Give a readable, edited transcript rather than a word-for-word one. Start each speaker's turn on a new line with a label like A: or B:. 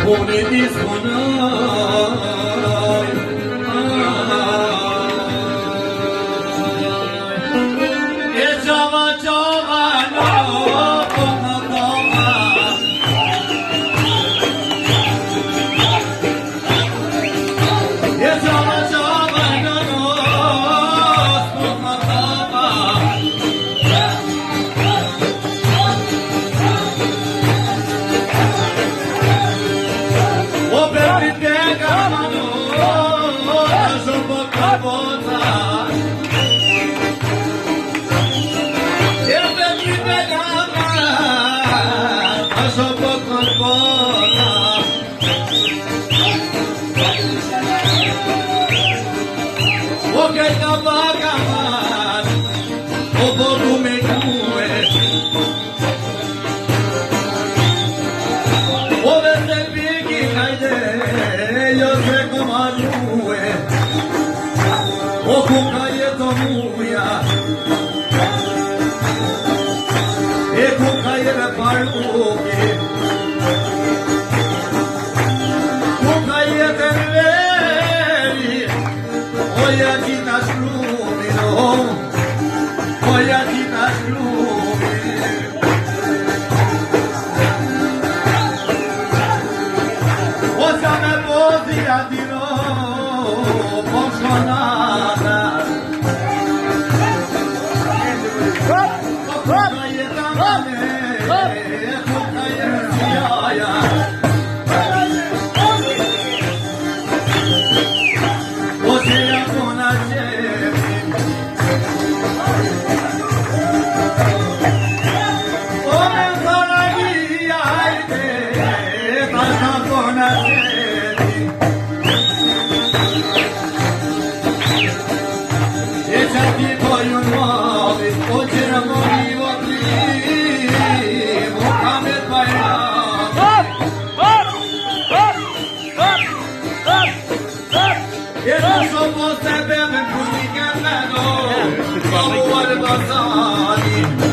A: Pune disponai E chava chava no Toma toma E chava chava no Toma toma O baby pega mano Jogo cabota E baby pega mano Jogo cabota O que tava cavando O volume due O verde pighi caide Io se comadue O cucaie tomuia E cucaie le parluki Cucaie terveri Oia gita slumino Oia gita slumino Osa me podia di no posso nada Somos de bebé, pues ni que menos, como al bazar.